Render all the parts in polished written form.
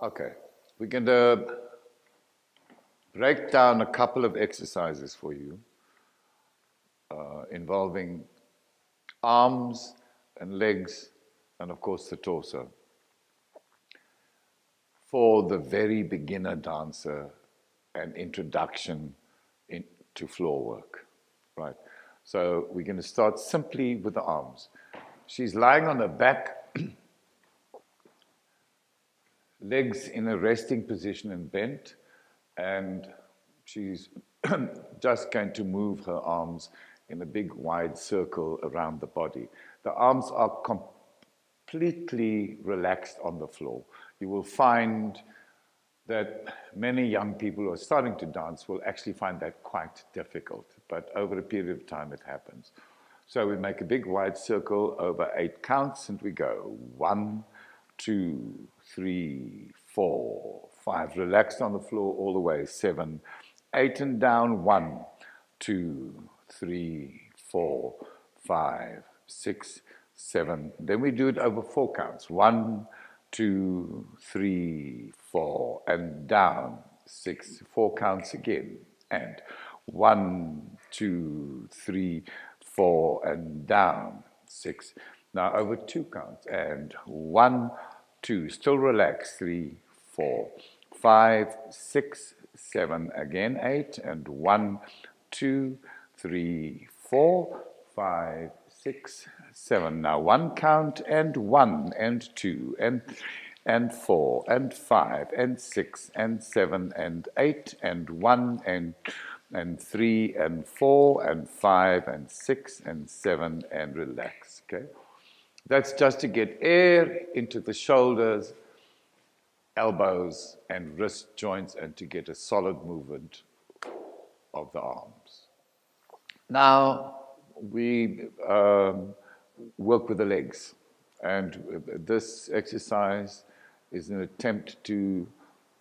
Okay, we're going to break down a couple of exercises for you involving arms and legs and, of course, the torso for the very beginner dancer and introduction to floor work, right? So we're going to start simply with the arms. She's lying on her back, legs in a resting position and bent, and she's just going to move her arms in a big wide circle around the body. The arms are completely relaxed on the floor. You will find that many young people who are starting to dance will actually find that quite difficult, but over a period of time it happens. So we make a big wide circle over 8 counts and we go 1, 2, 3, 4, 5. Relaxed on the floor all the way. 7, 8 and down. 1, 2, 3, 4, 5, 6, 7. Then we do it over 4 counts. 1, 2, 3, 4 and down. 6, 4 counts again. And 1, 2, 3, 4 and down. 6. Now over 2 counts. And 1, 2. Still relaxed. 3, 4, 5, 6, 7. Again 8. And 1, 2, 3, 4, 5, 6, 7. Now 1 count and 1 and 2 and 4 and 5 and 6 and 7 and 8 and 1 and 3 and 4 and 5 and 6 and 7 and relax. Okay, that's just to get air into the shoulders, elbows and wrist joints and to get a solid movement of the arms. Now we work with the legs, and this exercise is an attempt to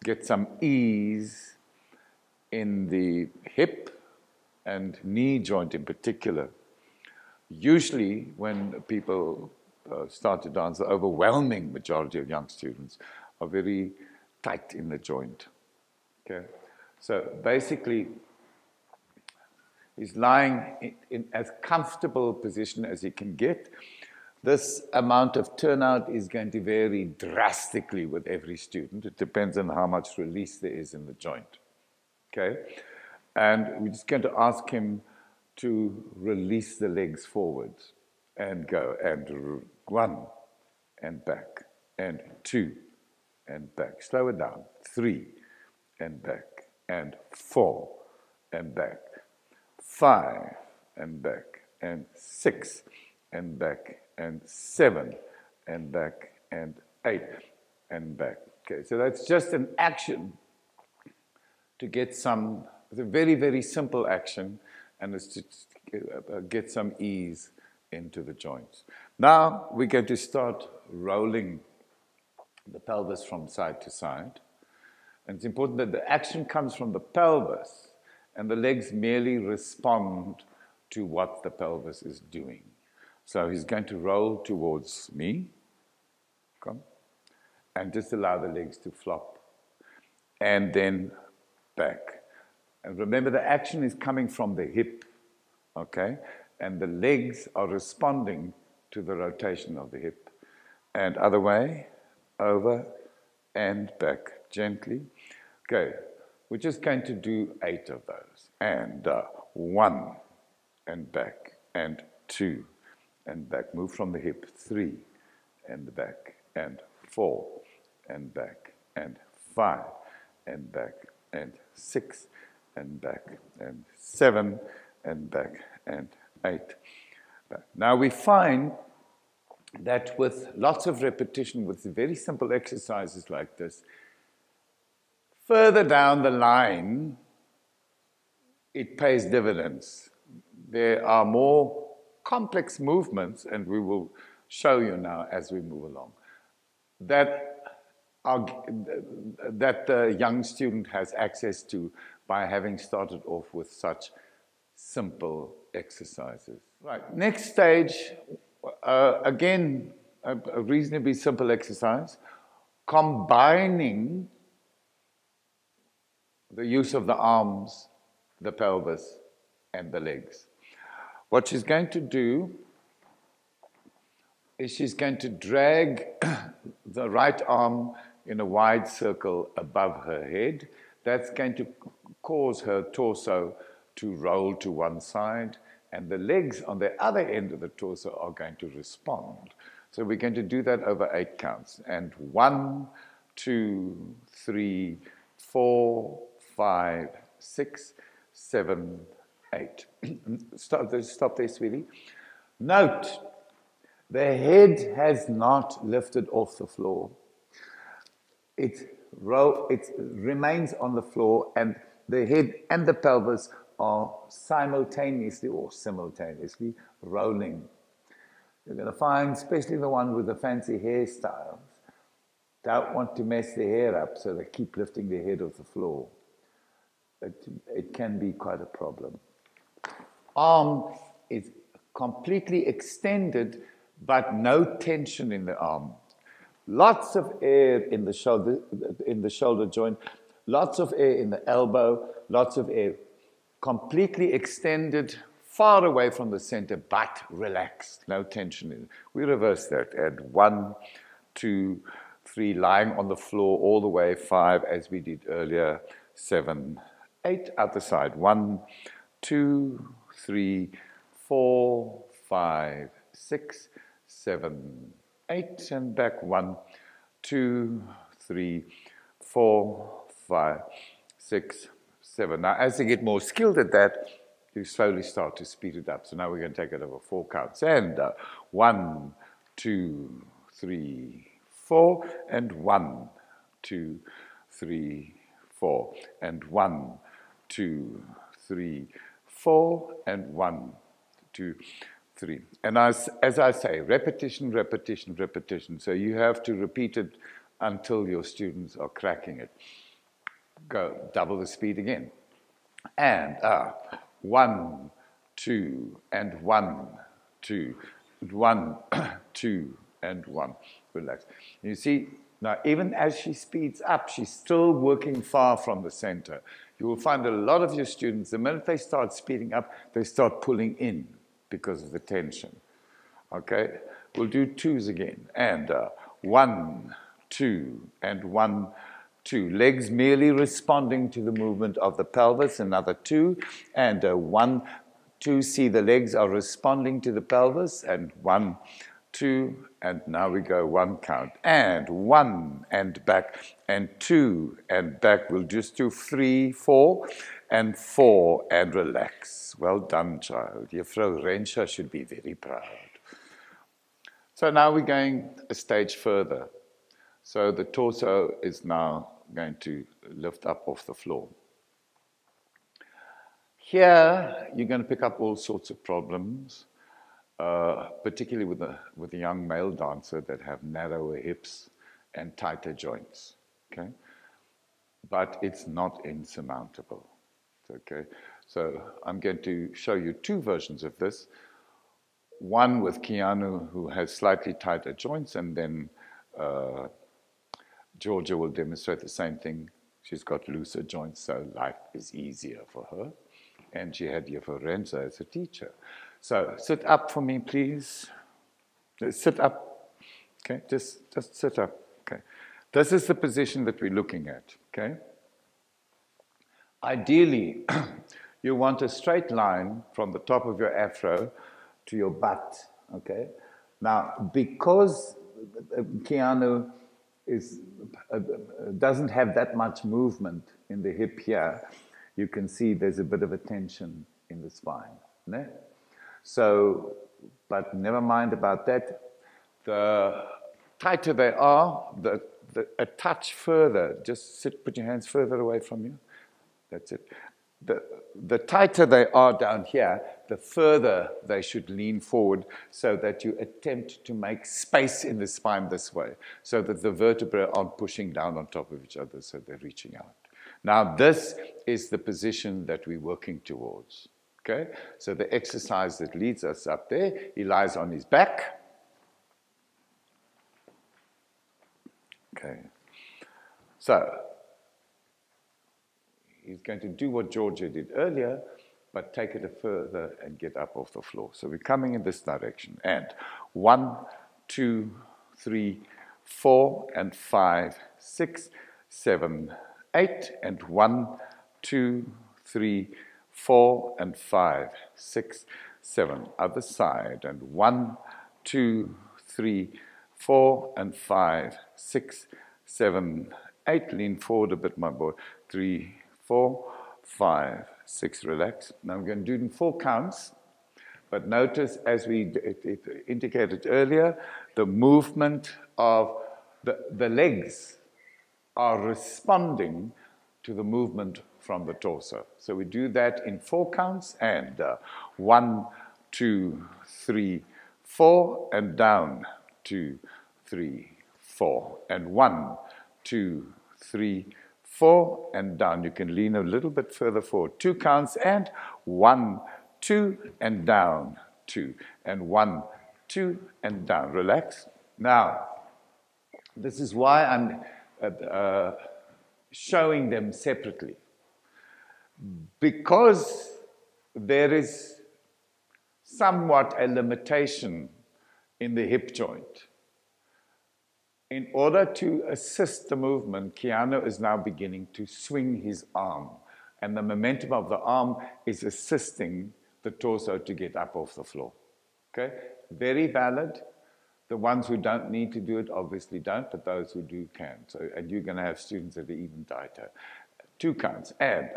get some ease in the hip and knee joint in particular. Usually when people start to dance, the overwhelming majority of young students are very tight in the joint. Okay, so basically he's lying in as comfortable a position as he can get. This amount of turnout is going to vary drastically with every student. It depends on how much release there is in the joint. Okay? And we're just going to ask him to release the legs forward and go. And 1 and back. And 2 and back. Slow it down. 3 and back. And 4 and back. 5 and back. And 6 and back. And 7 and back. And 8 and back. Okay, so that's just an action to get some, it's a very, very simple action, and it's to get some ease into the joints. Now we're going to start rolling the pelvis from side to side. And it's important that the action comes from the pelvis and the legs merely respond to what the pelvis is doing. So he's going to roll towards me. Come. And just allow the legs to flop. And then back. And remember, the action is coming from the hip, okay? And the legs are responding to the rotation of the hip. And other way, over and back, gently. Okay, we're just going to do 8 of those. And 1 and back, and 2 and back. Move from the hip, 3 and back, and 4 and back, and 5 and back, and 6 and back, and 7 and back, and 8 back. Now we find that with lots of repetition, with very simple exercises like this, further down the line, it pays dividends. There are more complex movements, and we will show you now as we move along, that the young student has access to by having started off with such simple exercises. Right, next stage, again, a reasonably simple exercise. combining the use of the arms, the pelvis, and the legs. What she's going to do is she's going to drag the right arm in a wide circle above her head. That's going to cause her torso to roll to one side, and the legs on the other end of the torso are going to respond. So we're going to do that over 8 counts. And 1, 2, 3, 4, 5, 6, 7, 8. Stop there, sweetie. Note, the head has not lifted off the floor. It remains on the floor, and the head and the pelvis are simultaneously or simultaneously rolling. You're going to find, especially the one with the fancy hairstyles, don't want to mess their hair up, so they keep lifting their head off the floor. It can be quite a problem. Arm is completely extended, but no tension in the arm. Lots of air in the shoulder joint, lots of air in the elbow, lots of air completely extended, far away from the center, but relaxed, no tension in it. We reverse that at 1, 2, 3, lying on the floor all the way, 5, as we did earlier, 7, 8, other side, 1, 2, 3, 4, 5, 6, 7, 8, and back, 1, 2, 3, 4, 5, 6, 7. Now, as you get more skilled at that, you slowly start to speed it up. So now we're going to take it over 4 counts. And 1, 2, 3, 4, and 1, 2, 3, 4, and 1, 2, 3, 4, and 1, 2, 3. And as I say, repetition, repetition, repetition. So you have to repeat it until your students are cracking it. Go, double the speed again. And 1, 2, and 1, 2, 1, 2, and 1. Relax. You see, now even as she speeds up, she's still working far from the center. You will find a lot of your students, the minute they start speeding up, they start pulling in because of the tension. Okay? We'll do 2s again. And 1, 2, and 1, 2. Legs merely responding to the movement of the pelvis. Another 2. And 1, 2. See, the legs are responding to the pelvis. And 1, 2. And now we go 1 count. And 1, and back. And 2, and back. We'll just do 3, 4, and 4, and relax. Well done, child. Juffrou Rensha should be very proud. So now we're going a stage further. So the torso is now going to lift up off the floor. Here, you're going to pick up all sorts of problems, particularly with a young male dancer that have narrower hips and tighter joints, okay? But it's not insurmountable, okay? So I'm going to show you 2 versions of this. One with Keanu, who has slightly tighter joints, and then Georgia will demonstrate the same thing. She's got looser joints, so life is easier for her. And she had Juffrou Rensha as a teacher. So sit up for me, please. Sit up. Okay, just sit up. Okay. This is the position that we're looking at. Okay. Ideally, you want a straight line from the top of your afro to your butt. Okay. Now, because Keanu doesn't have that much movement in the hip here, you can see there's a bit of a tension in the spine. No? So, but never mind about that. The tighter they are, a touch further, just put your hands further away from you. That's it. The tighter they are down here, the further they should lean forward so that you attempt to make space in the spine this way, so that the vertebrae aren't pushing down on top of each other, so they're reaching out. Now, this is the position that we're working towards, okay? So the exercise that leads us up there, he lies on his back, Okay. So, he's going to do what Georgia did earlier, but take it a further and get up off the floor. So we're coming in this direction. And 1, 2, 3, 4, and 5, 6, 7, 8, and 1, 2, 3, 4, and 5, 6, 7. Other side. And 1, 2, 3, 4, and 5, 6, 7, 8. Lean forward a bit, my boy. 3, 4, 5, 6. Relax. Now I'm going to do it in 4 counts. But notice, as we indicated earlier, the movement of the legs are responding to the movement from the torso. So we do that in 4 counts, and 1, 2, 3, 4, and down, 2, 3, 4, and 1, 2, 3, 4, and down. You can lean a little bit further forward. 2 counts, and 1, 2, and down, 2, and 1, 2, and down. Relax. Now, this is why I'm showing them separately. Because there is somewhat a limitation in the hip joint. In order to assist the movement, Keanu is now beginning to swing his arm. And the momentum of the arm is assisting the torso to get up off the floor. Okay? Very valid. The ones who don't need to do it obviously don't, but those who do can. So, and you're going to have students that are even tighter. 2 counts. And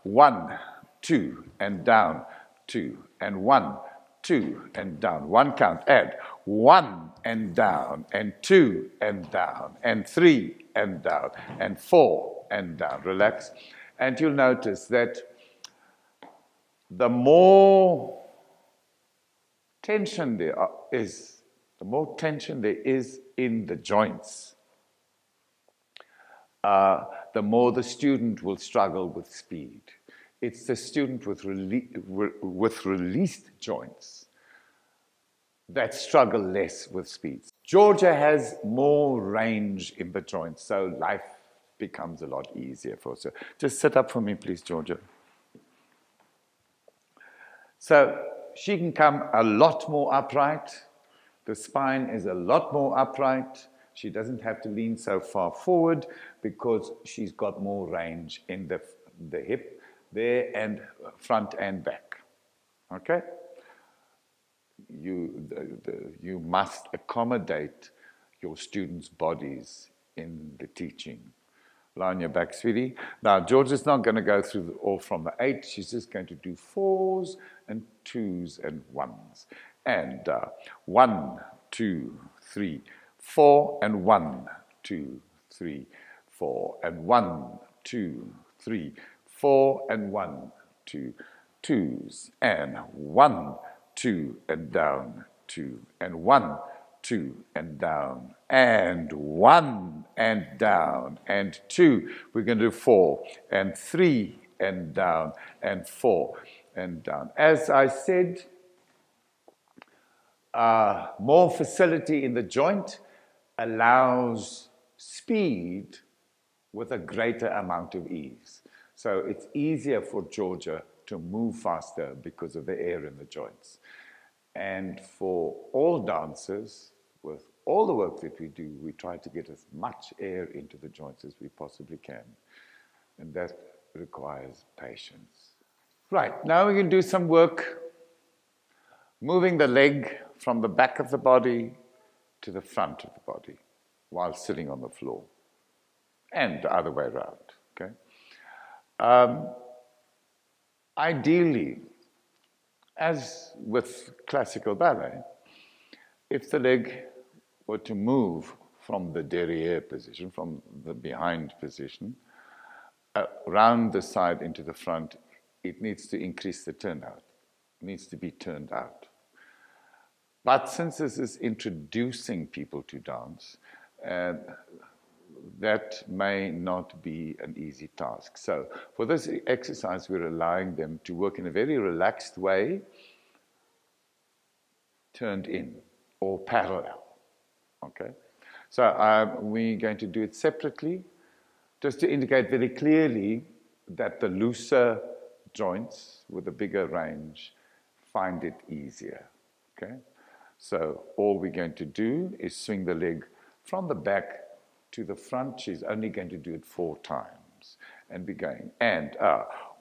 1, 2, and down, 2, and 1, 2, and down. 1 count. Add 1 and down, and 2 and down, and 3 and down, and 4 and down. Relax. And you'll notice that the more tension there is, the more tension there is in the joints, the more the student will struggle with speed. It's the student with released joints that struggle less with speed. Georgia has more range in the joints, so life becomes a lot easier for us. So just sit up for me, please, Georgia. So she can come a lot more upright. The spine is a lot more upright. She doesn't have to lean so far forward because she's got more range in the hip there, and front and back. Okay? You must accommodate your students' bodies in the teaching. Lie on your back, sweetie. Now, Georgia's not going to go through all from the 8. She's just going to do 4s and 2s and 1s. And 1, 2, 3, 4, and 1, 2, 3, 4, and 1, 2, 3, 4, and 1, 2, 2s, and 1, 2, and down, 2, and 1, 2, and down, and 1, and down, and 2. We're going to do 4, and 3, and down, and 4, and down. As I said, more facility in the joint allows speed with a greater amount of ease. So it's easier for Georgia to move faster because of the air in the joints. And for all dancers, with all the work that we do, we try to get as much air into the joints as we possibly can. And that requires patience. Right, now we can do some work moving the leg from the back of the body to the front of the body while sitting on the floor. And the other way around, okay? Ideally, as with classical ballet, if the leg were to move from the derriere position, from the behind position, around the side into the front, it needs to increase the turnout. It needs to be turned out. But since this is introducing people to dance, that may not be an easy task. So for this exercise, we're allowing them to work in a very relaxed way, turned in or parallel, okay? So we're going to do it separately, just to indicate very clearly that the looser joints with a bigger range find it easier, okay? So all we're going to do is swing the leg from the back to the front. She's only going to do it 4 times. And we're going, and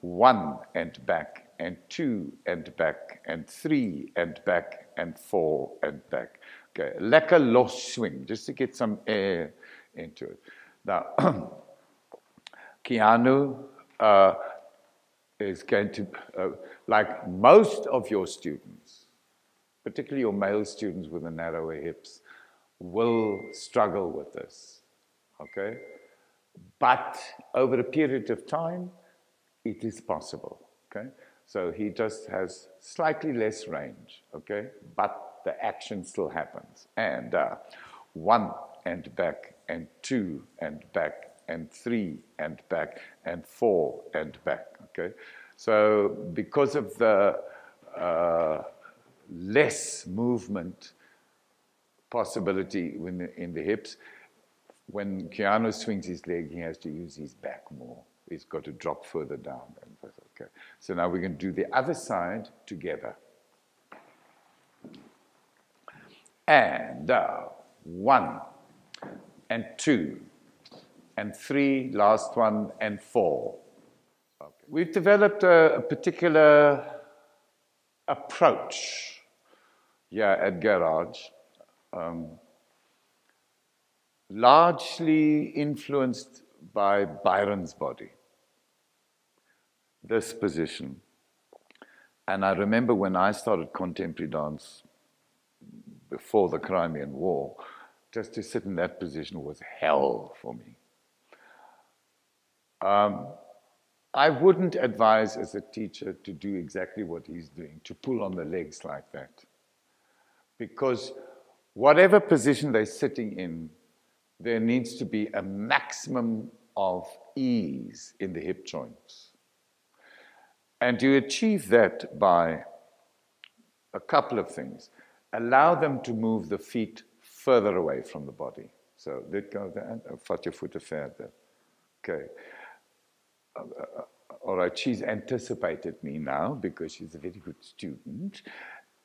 1 and back, and 2 and back, and 3 and back, and 4 and back. Okay, lekker los swing, just to get some air into it. Now, Keanu is going to, like most of your students, particularly your male students with the narrower hips, will struggle with this, okay? But over a period of time, it is possible, okay? So he just has slightly less range, okay? But the action still happens. And 1 and back, and 2 and back, and 3 and back, and 4 and back, okay? So because of the less movement possibility in the hips, when Keanu swings his leg, he has to use his back more. He's got to drop further down. Okay. So now we're going to do the other side together. And 1 and 2 and 3, last one, and 4. Okay. We've developed a particular approach here at Garage, largely influenced by Byron's body, this position. And I remember when I started contemporary dance before the Crimean War, just to sit in that position was hell for me. I wouldn't advise as a teacher to do exactly what he's doing, to pull on the legs like that. Because whatever position they're sitting in, there needs to be a maximum of ease in the hip joints. And you achieve that by a couple of things. Allow them to move the feet further away from the body. So let go there, vat je voete verder. Okay. All right, she's anticipated me now because she's a very good student.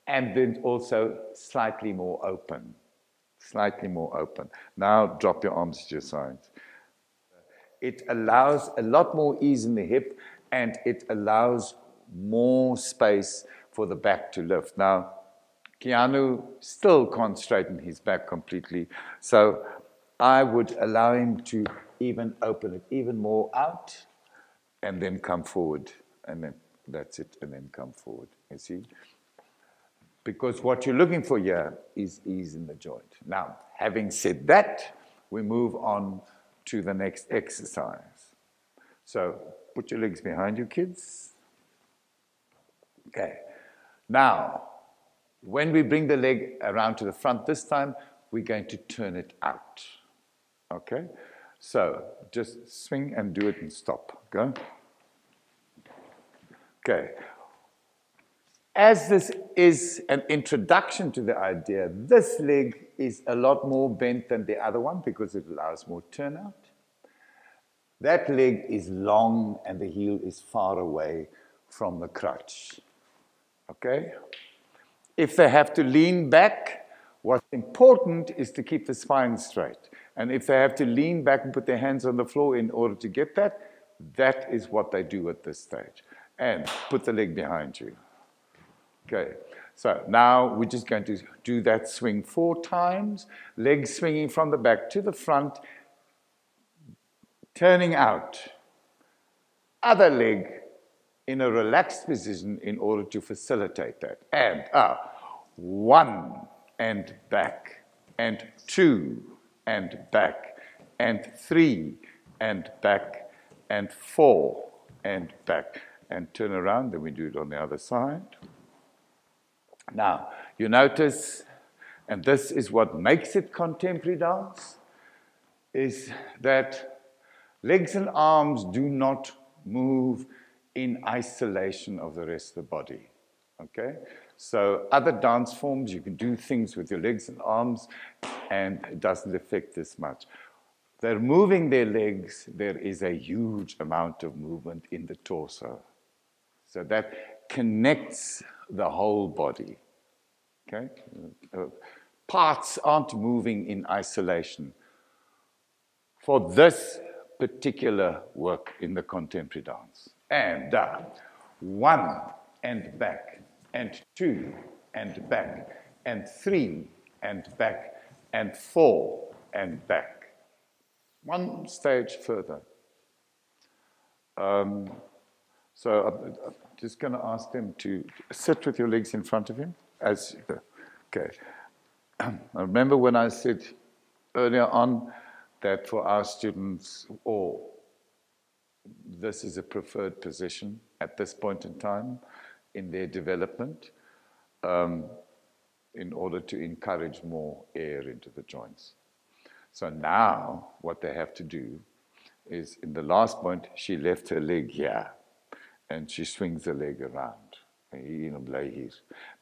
And then also slightly more open. Slightly more open. Now drop your arms to your sides. It allows a lot more ease in the hip, and it allows more space for the back to lift. Now, Keanu still can't straighten his back completely, so I would allow him to even open it even more out, and then come forward, and then that's it, and then come forward, you see? Because what you're looking for here is ease in the joint. Now, having said that, we move on to the next exercise. So, put your legs behind you, kids. Okay. Now, when we bring the leg around to the front this time, we're going to turn it out. Okay? So, just swing and do it and stop. Go. Okay. As this is an introduction to the idea, this leg is a lot more bent than the other one because it allows more turnout. That leg is long and the heel is far away from the crutch. Okay? If they have to lean back, what's important is to keep the spine straight. And if they have to lean back and put their hands on the floor in order to get that, that is what they do at this stage. And put the leg behind you. Okay, so now we're just going to do that swing 4 times, legs swinging from the back to the front, turning out, other leg in a relaxed position in order to facilitate that. And 1 and back, and 2 and back, and 3 and back, and 4 and back, and turn around, then we do it on the other side. Now, you notice, and this is what makes it contemporary dance, is that legs and arms do not move in isolation of the rest of the body, okay? So other dance forms, you can do things with your legs and arms, and it doesn't affect this much. They're moving their legs. There is a huge amount of movement in the torso. So that connects the whole body. Okay? Parts aren't moving in isolation. For this particular work in the contemporary dance. And 1 and back, and 2 and back, and 3 and back, and 4 and back. One stage further. So I'm just going to ask them to sit with your legs in front of him. Okay. I remember when I said earlier on that for our students, this is a preferred position at this point in time in their development, in order to encourage more air into the joints. So now what they have to do is, in the last point, she left her leg here, and she swings the leg around.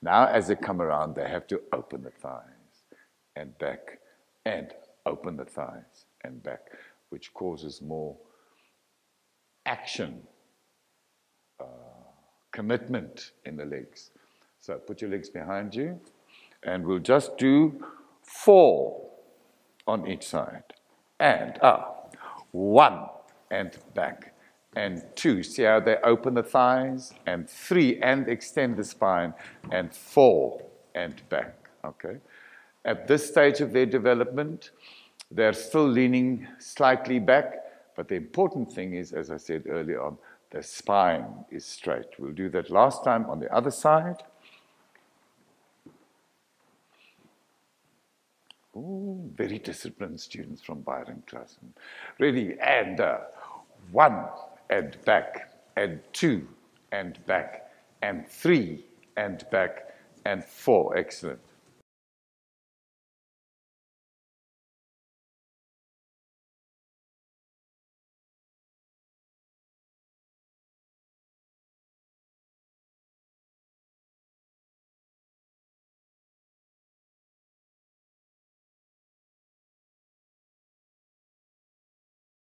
Now as they come around, they have to open the thighs and back, and open the thighs and back, which causes more action, commitment in the legs. So put your legs behind you, and we'll just do 4 on each side. And 1 and back, and 2. See how they open the thighs, and 3 and extend the spine, and 4 and back. Okay. At this stage of their development, they're still leaning slightly back, but the important thing is, as I said earlier on, the spine is straight. We'll do that last time on the other side. Ooh, very disciplined students from Byron class. Ready, and 1 and back, and 2 and back, and 3 and back, and 4. Excellent.